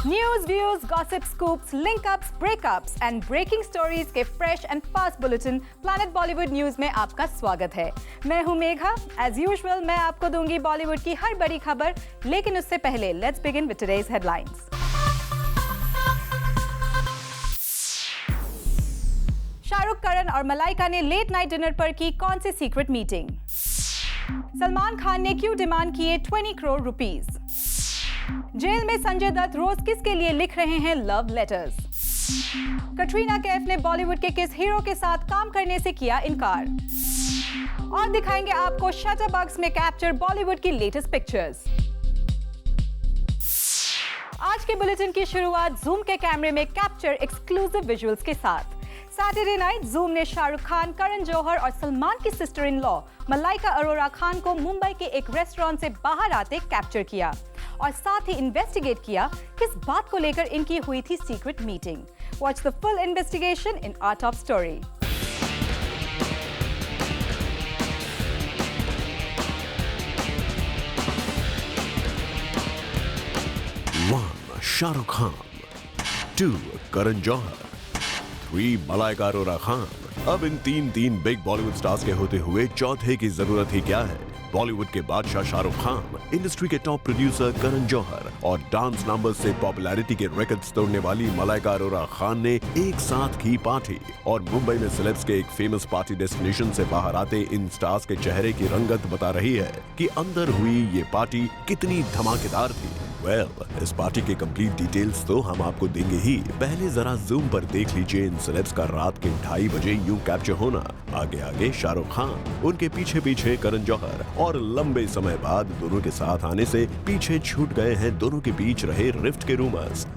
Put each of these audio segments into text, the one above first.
News, views, gossip, scoops, linkups, breakups and breaking stories के fresh and fast bulletin Planet Bollywood News में आपका स्वागत है। मैं हूं मेघा। एज यूजुअल मैं आपको दूंगी बॉलीवुड की हर बड़ी खबर, लेकिन उससे पहले let's begin with today's headlines. Shahrukh, Karan और मलाइका ने लेट नाइट डिनर पर की कौन सी सीक्रेट मीटिंग? सलमान खान ने क्यों डिमांड किए 20 करोड़ रुपीस? जेल में संजय दत्त रोज किसके लिए लिख रहे हैं लव लेटर्स? कटरीना कैफ ने बॉलीवुड के किस हीरो के साथ काम करने से किया इनकार? और दिखाएंगे आपको शटरबग्स में कैप्चर बॉलीवुड की लेटेस्ट पिक्चर्स। आज के बुलेटिन की शुरुआत जूम के कैमरे में कैप्चर एक्सक्लूसिव विजुअल्स के साथ। सैटरडे नाइट जूम ने शाहरुख खान, करण जौहर और सलमान की sister in law Malaika Arora Khan को मुंबई के एक रेस्टोरेंट से बाहर आते कैप्चर किया और साथ ही इन्वेस्टिगेट किया किस बात को लेकर इनकी हुई थी secret meeting. Watch the full investigation in our top story. One, Shahrukh Khan. 2, Karan Johar. 3, Malaika Arora Khan. अब इन तीन बिग बॉलीवुड स्टार्स के होते हुए चौथे की जरूरत ही क्या है? बॉलीवुड के बादशाह शाहरुख खान, इंडस्ट्री के टॉप प्रोड्यूसर करण जौहर और डांस नंबर्स से पॉपुलैरिटी के रिकॉर्ड्स तोड़ने वाली मलाइका अरोरा खान ने एक साथ की पार्टी और मुंबई में सेलेब्स के एक फेमस पार्टी डेस्टिनेशन से बाहर आते इन स्टार्स के चेहरे की रंगत बता रही है कि अंदर हुई ये पार्टी कितनी धमाकेदार थी। इस पार्टी के कंप्लीट डिटेल्स तो हम आपको देंगे ही। पहले जरा जूम पर देख लीजिए इन सेलेब्स का रात के 2:30 बजे यूं कैप्चर होना। आगे आगे शाहरुख खान, उनके पीछे पीछे करण जौहर और लंबे समय बाद दोनों के साथ आने से पीछे छूट गए हैं दोनों के बीच रहे रिफ्ट के रूमर्स।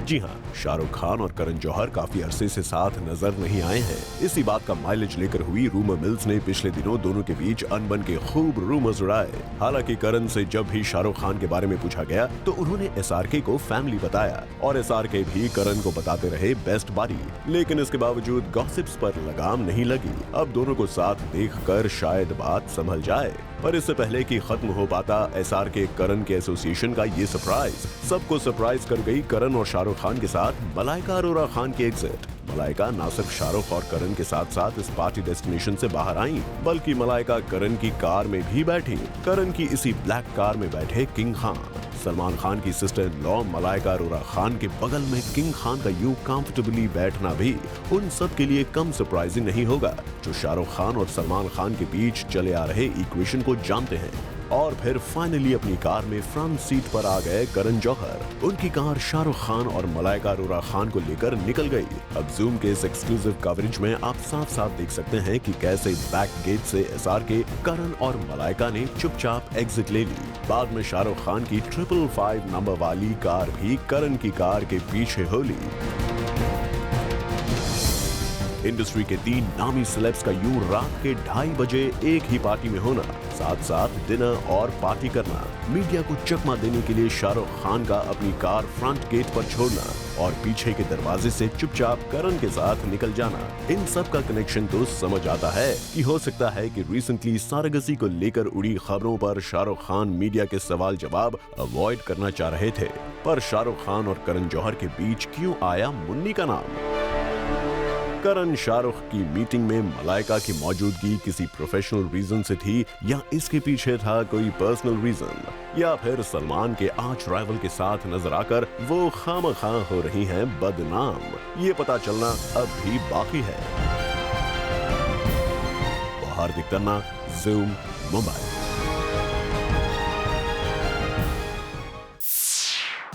जी हाँ, शाहरुख खान और करण जौहर काफी अरसे से साथ नजर नहीं आए हैं। इसी बात का माइलेज लेकर हुई रूमर मिल्स ने पिछले दिनों दोनों के बीच अनबन के खूब रूमर्स उड़ाए। हालांकि करण से जब भी शाहरुख खान के बारे में पूछा गया तो उन्होंने एसआरके को फैमिली बताया और एसआरके भी करण को बताते रहे बेस्ट बारी। लेकिन इसके बावजूद गॉसिप्स पर लगाम नहीं लगी। अब दोनों को साथ देखकर शायद बात संभल जाए, पर इससे पहले कि खत्म हो पाता एसआरके करण के एसोसिएशन का ये सरप्राइज सबको सरप्राइज कर गई। करण और शाहरुख खान के साथ मलाइका अरोरा खान की एग्जिट। मलाइका ना सिर्फ शाहरुख और करण के साथ साथ इस पार्टी डेस्टिनेशन से बाहर आई, बल्कि मलाइका करण की कार में भी बैठी। करण की इसी ब्लैक कार में बैठे किंग खान। सलमान खान की sister in law Malaika Arora Khan के बगल में किंग खान का यूं कंफर्टेबली बैठना भी उन सब के लिए कम सरप्राइजिंग नहीं होगा, जो शाहरुख खान और सलमान खान के बीच चले आ रहे इक्वेशन को जानते हैं। और फिर फाइनली अपनी कार में फ्रंट सीट पर आ गए करण जौहर। उनकी कार शाहरुख खान और मलाइका अरोरा खान को लेकर निकल गई। अब जूम के इस एक्सक्लूसिव कवरेज में आप साफ साफ देख सकते हैं कि कैसे बैक गेट से एसआरके, करण और मलाइका ने चुपचाप एग्जिट ले ली। बाद में शाहरुख खान की 555 नंबर वाली कार भी करण की कार के पीछे हो ली। इंडस्ट्री के 3 नामी सेलेब्स का यूं रात के 2:30 बजे एक ही पार्टी में होना, साथ साथ डिनर और पार्टी करना, मीडिया को चकमा देने के लिए शाहरुख खान का अपनी कार फ्रंट गेट पर छोड़ना और पीछे के दरवाजे से चुपचाप करण के साथ निकल जाना। इन सब का कनेक्शन तो समझ आता है कि हो सकता है कि रिसेंटली सारगसी को लेकर उड़ी खबरों पर शाहरुख खान मीडिया के सवाल जवाब अवॉइड करना चाह रहे थे। पर शाहरुख खान और करण जौहर के बीच क्यों आया मुन्नी का नाम? करण शाहरुख की मीटिंग में मलाइका की मौजूदगी किसी प्रोफेशनल रीजन से थी या इसके पीछे था कोई पर्सनल रीजन, या फिर सलमान के आर्च राइवल के साथ नजर आकर वो खामखा हो रही हैं बदनाम? ये पता चलना अब भी बाकी है। हार्दिक तन्ना, जूम, मुंबई।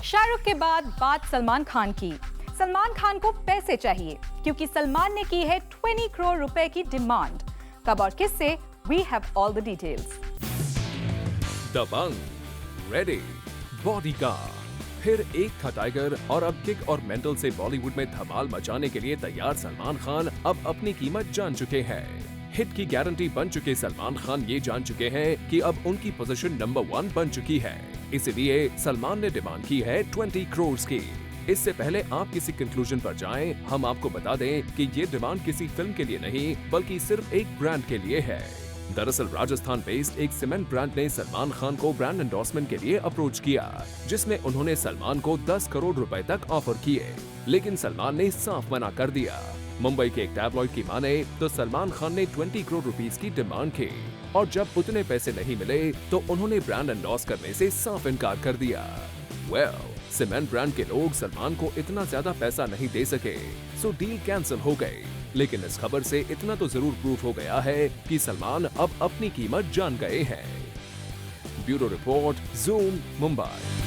शाहरुख के बाद बात सलमान खान की। सलमान खान को पैसे चाहिए क्योंकि सलमान ने की है 20 करोड़ रुपए की डिमांड। कब और किससे? We have all the details. Dabangg, ready, bodyguard, फिर एक था टाइगर और अब किक और मेंटल से बॉलीवुड में धमाल मचाने के लिए तैयार सलमान खान अब अपनी कीमत जान चुके हैं। हिट की गारंटी बन चुके सलमान खान ये जान चुके हैं कि अब उनकी पोजीशन नंबर 1 बन चुकी है। इसलिए सलमान ने डिमांड की है 20 करोड़ की। इससे पहले आप किसी कंक्लूजन पर जाएं, हम आपको बता दें कि ये डिमांड किसी फिल्म के लिए नहीं बल्कि सिर्फ एक ब्रांड के लिए है। दरअसल राजस्थान बेस्ड एक सीमेंट ब्रांड ने सलमान खान को ब्रांड एंडोर्समेंट के लिए अप्रोच किया, जिसमें उन्होंने सलमान को 10 करोड़ रुपए तक ऑफर किए, लेकिन सलमान ने साफ मना कर दिया। मुंबई के एक टैबलॉइड की माने तो सलमान खान ने 20 करोड़ रुपीस की डिमांड की और जब उतने पैसे नहीं मिले तो उन्होंने ब्रांड एंडोर्स करने से साफ इनकार कर दिया। सीमेंट ब्रांड के लोग सलमान को इतना ज्यादा पैसा नहीं दे सके, सो डील कैंसिल हो गई। लेकिन इस खबर से इतना तो जरूर प्रूफ हो गया है कि सलमान अब अपनी कीमत जान गए हैं। Bureau report, zoom, Mumbai.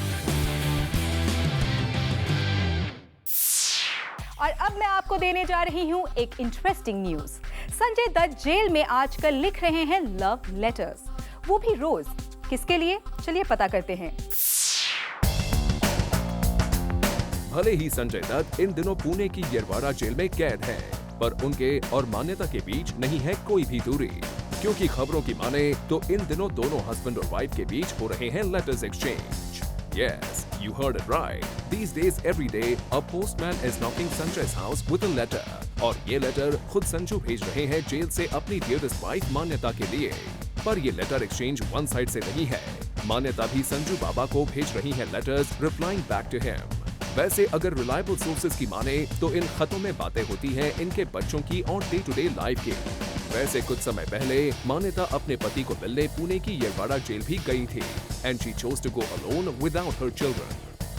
और अब मैं आपको देने जा रही हूं एक interesting news. Sanjay Dutt jail में आजकल लिख रहे हैं लव लेटर्स, वो भी रोज। किसके लिए? चलिए पता करते हैं। भले ही संजय दत्त इन दिनों पुणे की येरवाड़ा जेल में कैद हैं, पर उनके और मान्यता के बीच नहीं है कोई भी दूरी, क्योंकि खबरों की माने तो इन दिनों दोनों हस्बैंड और वाइफ के बीच हो रहे हैं letters exchange. Yes, you heard it right. These days, every day, a postman is knocking Sanjay's house with a letter. और ये लेटर खुद संजू भेज रहे हैं जेल से अपनी डियरेस्ट वाइफ मान्यता के लिए। पर ये लेटर एक्सचेंज वन साइड से नहीं है। मान्यता भी संजू बाबा को भेज रही है letters replying back to him. वैसे अगर रिलायबल सोर्सेज की माने तो इन खतों में बातें होती हैं इनके बच्चों की और डे टू डे लाइफ की। वैसे कुछ समय पहले मान्यता अपने पति को मिलने पुणे की येरवाड़ा जेल भी गई थी, and she chose to go alone without her children.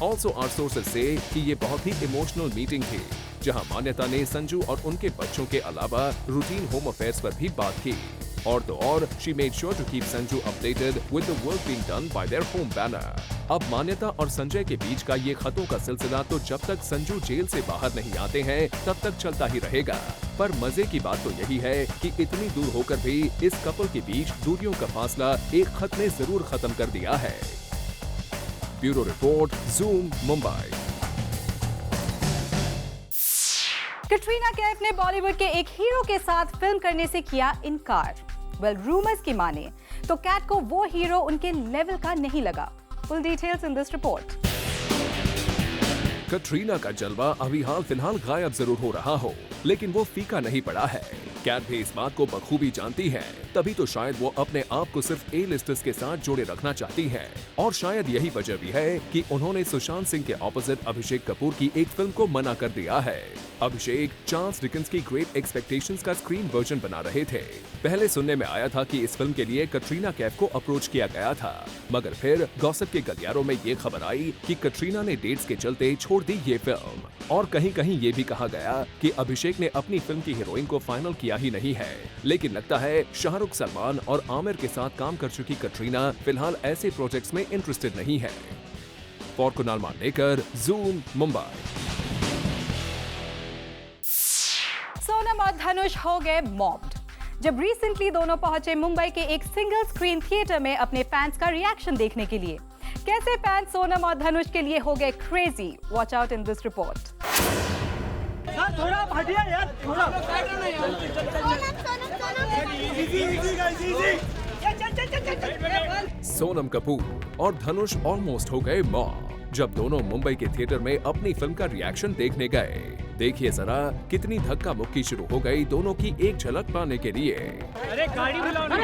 Also our sources से कि ये बहुत ही इमोशनल मीटिंग थी, जहां मान्यता ने संजू और उनके बच्चों के अलावा रूटीन होम अफेयर्स पर भी बात की। और तो और she made sure to keep Sanju updated with the work being done by their home banner. अब मान्यता और संजय के बीच का ये खतों का सिलसिला तो जब तक संजू जेल से बाहर नहीं आते हैं तब तक चलता ही रहेगा। पर मजे की बात तो यही है कि इतनी दूर होकर भी इस कपल के बीच दूरियों का फासला एक खत ने जरूर खत्म कर दिया है। Bureau report, zoom, Mumbai. Katrina Kaif ने बॉलीवुड के एक हीरो के साथ फिल्म करने से किया इनकार। रूमर्स की माने तो कैट को वो हीरो उनके लेवल का नहीं लगा। Full details in this report. Katrina का जलवा अभी हाल फिलहाल गायब जरूर हो रहा हो, लेकिन वो फीका नहीं पड़ा है। कैट भी इस बात को बखूबी जानती है, तभी तो शायद वो अपने आप को सिर्फ ए लिस्टर्स के साथ जोड़े रखना चाहती है। और शायद यही वजह भी है कि उन्होंने सुशांत सिंह के ऑपोजिट अभिषेक कपूर की एक फिल्म को मना कर दिया है। अभिषेक चार्ल्स डिकेंस की ग्रेट एक्सपेक्टेशंस का स्क्रीन वर्जन बना रहे थे। पहले सुनने में आया था कि इस फिल्म के लिए कैटरीना कैफ को अप्रोच किया गया था, मगर फिर गॉसिप के गलियारों में ये खबर आई कि कैटरीना ने डेट्स के चलते छोड़ दी ये फिल्म। और कहीं कहीं ये भी कहा गया कि अभिषेक ने अपनी फिल्म की हीरोइन को फाइनल किया ही नहीं है। लेकिन लगता है शाहरुख, सलमान और आमिर के साथ काम कर चुकी कैटरीना फिलहाल ऐसे प्रोजेक्ट्स में इंटरेस्टेड नहीं है। For Kunal Mandlekar, Zoom, Mumbai. सोनम और धनुष हो गए मॉब्ड जब रिसेंटली दोनों पहुंचे मुंबई के एक सिंगल स्क्रीन थिएटर में अपने फैंस का रिएक्शन देखने के लिए। कैसे फैंस सोनम और धनुष के लिए हो गए crazy, watch out in this report. थोड़ा हटिया यार, थोड़ा सोनम कपूर और धनुष ऑलमोस्ट हो गए मॉब जब दोनों मुंबई के थिएटर में अपनी फिल्म का रिएक्शन देखने गए। देखिए जरा कितनी धक्का मुक्की शुरू हो गई दोनों की एक झलक पाने के लिए। अरे गाड़ी बुलाओ ना,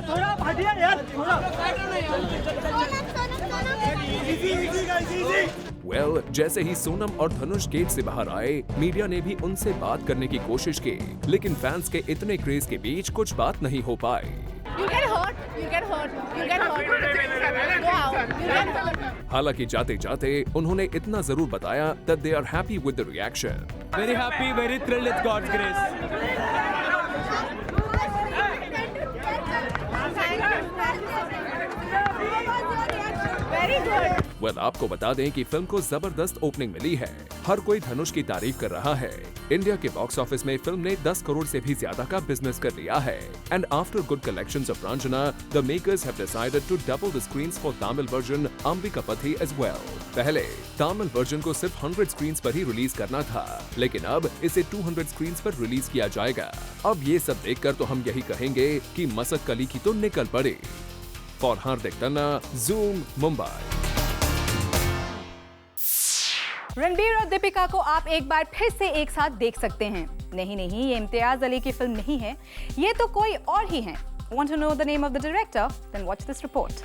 थोड़ा हटिया यार, थोड़ा जैसे ही सोनम और धनुष गेट से बाहर आए, मीडिया ने भी उनसे बात करने की कोशिश की, लेकिन फैंस के इतने क्रेज के बीच कुछ बात नहीं हो पाई। हालांकि जाते जाते उन्होंने इतना जरूर बताया that they are happy with the reaction. Very happy, very thrilled with God's grace. Well, आपको बता दें कि फिल्म को जबरदस्त ओपनिंग मिली है। हर कोई धनुष की तारीफ कर रहा है। इंडिया के बॉक्स ऑफिस में फिल्म ने 10 करोड़ से भी ज्यादा का बिजनेस कर लिया है। And after good collections of Raanjhanaa, the makers have decided to double the screens for Tamil version Ambikapathy as well. पहले तमिल वर्जन को सिर्फ 100 स्क्रीन्स पर ही रिलीज करना था, लेकिन अब इसे 200 स्क्रीन्स पर रिलीज किया जाएगा। अब ये सब देखकर तो हम यही कहेंगे कि मसक कली की तो निकल पड़े। For Hardik Tanna, zoom, Mumbai. Ranbir और दीपिका को आप एक बार फिर से एक साथ देख सकते हैं। नहीं, ये इम्तियाज अली की फिल्म नहीं है, ये तो कोई और ही है। Want to know the name of the director? Then watch this report.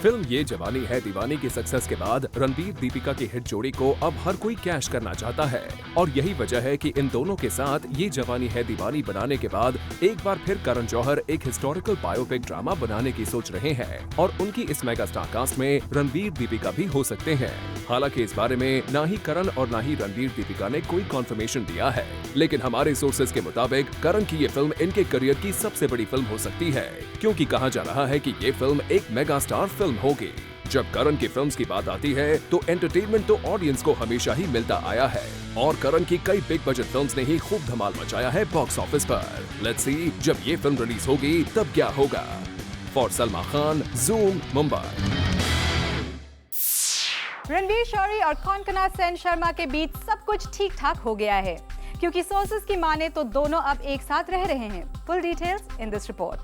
Film ये जवानी है दीवानी की सक्सेस के बाद रणबीर दीपिका की हिट जोड़ी को अब हर कोई कैश करना चाहता है और यही वजह है कि इन दोनों के साथ ये जवानी है दीवानी बनाने के बाद एक बार फिर करण जौहर एक हिस्टोरिकल बायोपिक ड्रामा बनाने की सोच रहे हैं और उनकी इस मेगा स्टार कास्ट में रणबीर दीपिका भी हो सकते हैं। हालांकि इस बारे में ना ही करण और ना ही रणबीर दीपिका ने कोई कॉन्फर्मेशन दिया है, लेकिन हमारे सोर्सेज के मुताबिक करण की ये फिल्म इनके करियर की सबसे बड़ी फिल्म हो सकती है, क्योंकि कहा जा रहा है कि ये फिल्म एक मेगा स्टार फिल्म होगी। जब करण की फिल्म्स की बात आती है तो एंटरटेनमेंट तो ऑडियंस को हमेशा ही मिलता आया है और करण की कई बिग बजट फिल्म्स ने ही खूब धमाल मचाया है बॉक्स ऑफिस पर। लेट्स सी जब ये फिल्म रिलीज होगी तब क्या होगा। For Salman Khan, Zoom, Mumbai. रणवीर शौरी और कॉन्कना सेन शर्मा के बीच सब कुछ ठीक ठाक हो गया है, क्योंकि सोर्सेज की माने तो दोनों अब एक साथ रह रहे हैं। Full details in this report.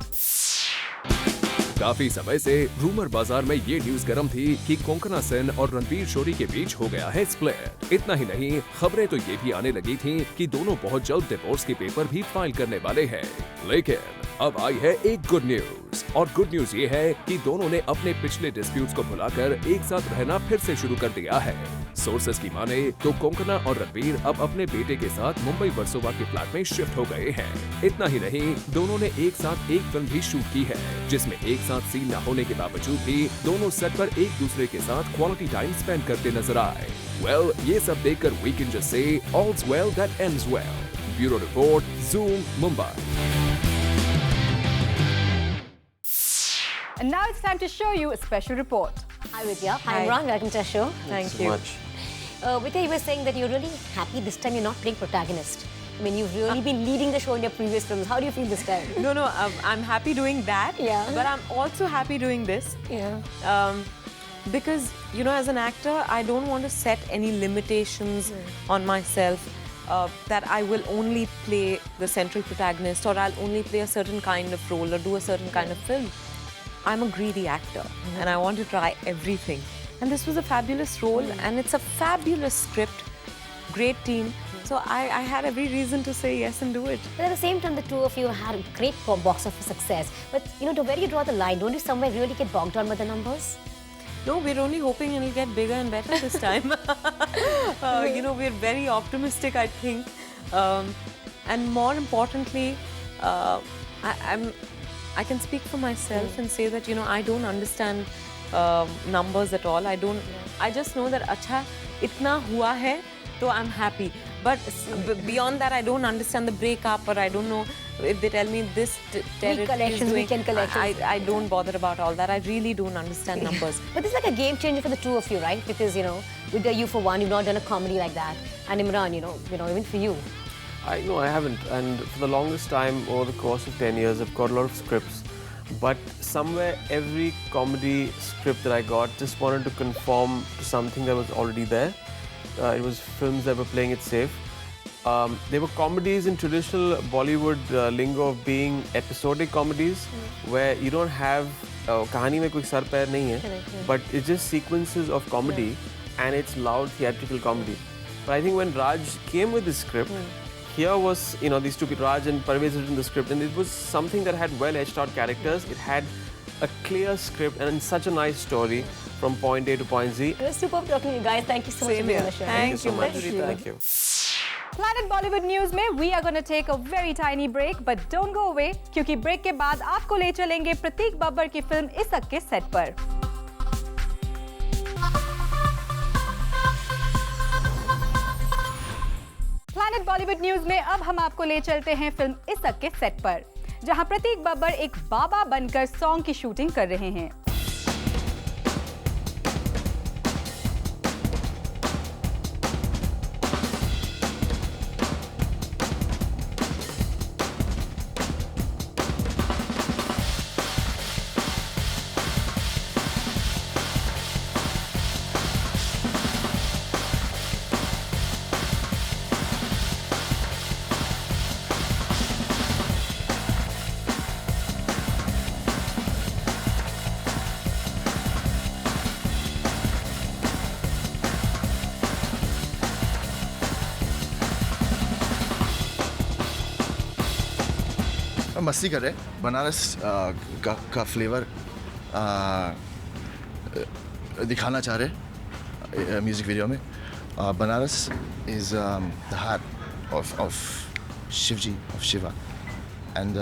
काफी समय से रूमर बाजार में ये न्यूज गर्म थी कि कोंकणा सेन और रणबीर शौरी के बीच हो गया है स्प्लिट। इतना ही नहीं, खबरें तो ये भी आने लगी थीं कि दोनों बहुत जल्द डिवोर्स के पेपर भी फाइल करने वाले हैं। लेकिन अब आई है एक गुड न्यूज, और गुड न्यूज ये है कि दोनों ने अपने पिछले डिस्प्यूट्स को भुलाकर एक साथ रहना फिर से शुरू कर दिया है। सोर्सेज की माने तो कोंकणा और रणबीर अब अपने बेटे के साथ मुंबई वर्सोवा के फ्लैट में शिफ्ट हो गए हैं। इतना ही नहीं, दोनों ने एक साथ एक फिल्म भी शूट की है, जिसमें एक साथ सीन न होने के बावजूद भी दोनों सेट पर एक दूसरे के साथ क्वालिटी टाइम स्पेंड करते नजर आए। वेल, ये सब देखकर we can just say all's well that ends well. Bureau report, zoom, Mumbai. And now it's time to show you a special report. Hi Vidya. Hi Imran. Welcome to our show. Thank you so much. Vidya, you were saying that you're really happy this time you're not playing protagonist. I mean, you've really been leading the show in your previous films. How do you feel this time? No, I'm happy doing that. Yeah. But I'm also happy doing this. Yeah. Because, you know, as an actor, I don't want to set any limitations on myself. That I will only play the central protagonist, or I'll only play a certain kind of role or do a certain kind of film. I'm a greedy actor and I want to try everything. And this was a fabulous role and it's a fabulous script, great team. So I had every reason to say yes and do it. But at the same time, the two of you had great box office success. But, you know, to where you draw the line, don't you somewhere really get bogged down by the numbers? No, we're only hoping it'll get bigger and better this time. You know, we're very optimistic, I think. And more importantly, I can speak for myself and say that, you know, I don't understand numbers at all. I just know that acha itna hua hai, so I'm happy. But beyond that, I don't understand the breakup, or I don't know if they tell me this territory is doing. Weekend collections. I don't bother about all that. I really don't understand numbers. But this is like a game changer for the two of you, right? Because, you know, with You for One, you've not done a comedy like that. And Imran, you know, even for you. No, I haven't. And for the longest time, over the course of 10 years, I've got a lot of scripts. But somewhere, every comedy script that I got just wanted to conform to something that was already there. It was films that were playing it safe. They were comedies in traditional Bollywood lingo of being episodic comedies, where you don't have kahani mein koi sar pair nahi hai, but it's just sequences of comedy, and it's loud theatrical comedy. But I think when Raj came with this script, here was, you know, these two people, Raj and Parvez, written the script, and it was something that had well etched out characters. It had a clear script and such a nice story from point A to point Z. It was superb talking to you guys. Thank you so much for being on the show. Thank you, much. Madhurita. Thank you. Planet Bollywood News में we are going to take a very tiny break, but don't go away, क्योंकि break के बाद आपको ले चलेंगे प्रतीक बब्बर की film इश्क के सेट पर। प्लैनेट बॉलीवुड न्यूज में अब हम आपको ले चलते हैं फिल्म इश्क के सेट पर, जहां प्रतीक बब्बर एक बाबा बनकर सॉन्ग की शूटिंग कर रहे हैं। मस्ती कर रहे हैं. बनारस का फ्लेवर दिखाना चाह रहे हैं म्यूजिक वीडियो में. Banaras is the heart of Shivji, of Shiva, and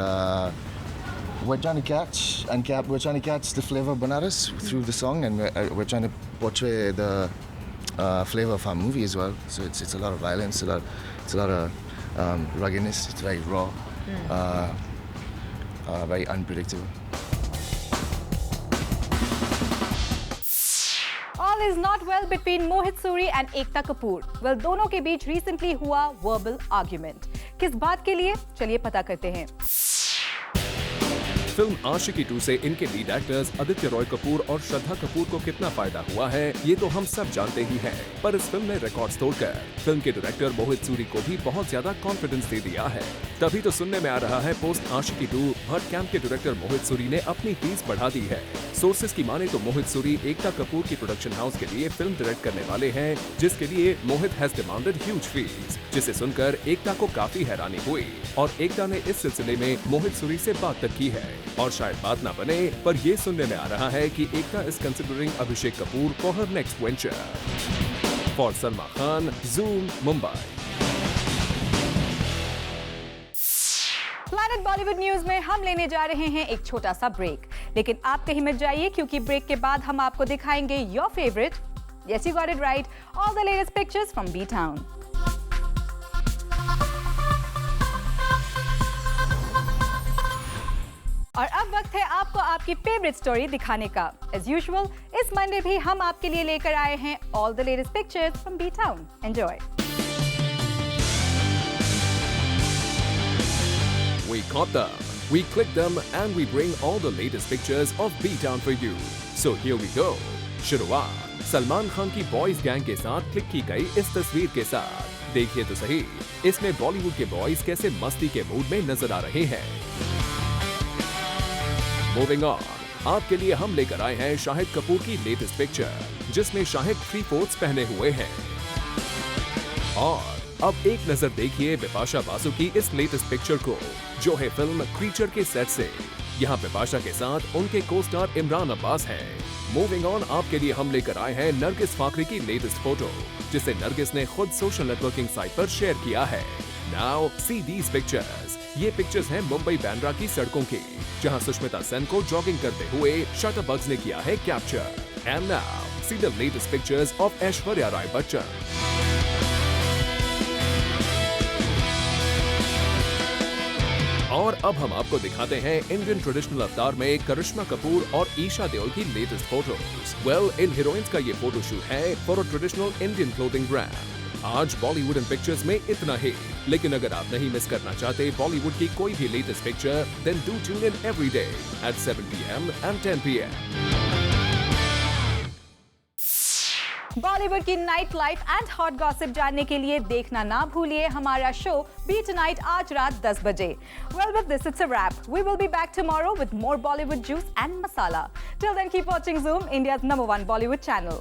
we're trying to catch the flavor of Banaras through the song, and we're trying to portray the flavor of our movie as well. So it's a lot of violence, it's a lot of ruggedness. It's very raw, very unpredictable. All is not well between Mohit Suri and Ekta Kapoor. Well, दोनों के बीच recently हुआ verbal argument. किस बात के लिए? चलिए पता करते हैं. फिल्म आशिकी 2 से इनके लीड एक्टर्स आदित्य रॉय कपूर और श्रद्धा कपूर को कितना फायदा हुआ है ये तो हम सब जानते ही हैं, पर इस फिल्म ने रिकॉर्ड्स तोड़कर फिल्म के डायरेक्टर मोहित सूरी को भी बहुत ज्यादा कॉन्फिडेंस दे दिया है. तभी तो सुनने में आ रहा है पोस्ट आशिकी 2 भट्ट कैंप के डायरेक्टर मोहित सूरी ने अपनी फीस बढ़ा दी है. सोर्सेज की माने तो मोहित सूरी एकता कपूर की प्रोडक्शन हाउस के लिए फिल्म डायरेक्ट करने वाले हैं, जिसके लिए मोहित हैज डिमांडेड ह्यूज फीस, जिसे सुनकर एकता को काफी हैरानी हुई और एकता ने इस सिलसिले में मोहित सूरी से बात तक की है. और शायद बात ना बने, पर ये सुनने में आ रहा है कि Ekta is considering Abhishek Kapoor for her next venture. For Salman Khan, Zoom, Mumbai. Planet Bollywood News में हम लेने जा रहे हैं एक छोटा सा ब्रेक, लेकिन आप कहीं मत जाइए क्योंकि ब्रेक के बाद हम आपको दिखाएंगे your favourite, yes you got it right, all the latest pictures from B town. और अब वक्त है आपको आपकी फेवरेट स्टोरी दिखाने का. एज यूजुअल इस मंडे भी हम आपके लिए लेकर आए हैं all the latest pictures from B town. Enjoy. We caught them, we clicked them, and we bring all the latest pictures of B-Town for you. So here we go. शुरुआत सलमान खान की बॉयज गैंग के साथ click की गई इस तस्वीर के साथ. देखिए तो सही, इसमें बॉलीवुड के बॉयज कैसे मस्ती के मूड में नजर आ रहे हैं. मूविंग ऑन, आपके लिए हम लेकर आए हैं शाहिद कपूर की लेटेस्ट पिक्चर, जिसमें शाहिद 3/4 पहने हुए हैं. और अब एक नजर देखिए बिपाशा बासु की इस लेटेस्ट पिक्चर को, जो है फिल्म क्रीचर के सेट से. यहाँ बिपाशा के साथ उनके को स्टार इमरान अब्बास हैं. मूविंग ऑन, आपके लिए हम लेकर आए हैं नरगिस फाकरी की लेटेस्ट फोटो, जिसे नरगिस ने खुद सोशल नेटवर्किंग साइट पर शेयर किया है. Now see these pictures. ये पिक्चर्स हैं मुंबई बांद्रा की सड़कों की, जहां सुष्मिता सेन को जॉगिंग करते हुए शटरबग्स ने किया है capture. And now see the latest pictures of Aishwarya Rai Bachchan. और अब हम आपको दिखाते हैं इंडियन ट्रेडिशनल अवतार में करिश्मा कपूर और ईशा देओल की लेटेस्ट फोटोज. वेल, इन हीरोइंस का ये फोटोशूट है for a traditional Indian clothing brand. आज बॉलीवुड एंड पिक्चर्स में इतना ही, लेकिन अगर आप नहीं मिस करना चाहते बॉलीवुड की कोई भी latest picture, then do tune in every day at 7 PM and 10 PM. Bollywood की night life and hot gossip जानने के लिए देखना ना भूलिए हमारा शो बी टुनाइट आज रात 10 बजे. Well, with this it's a wrap. We will be back tomorrow with more Bollywood juice and masala. Till then, keep watching Zoom, India's #1 Bollywood channel.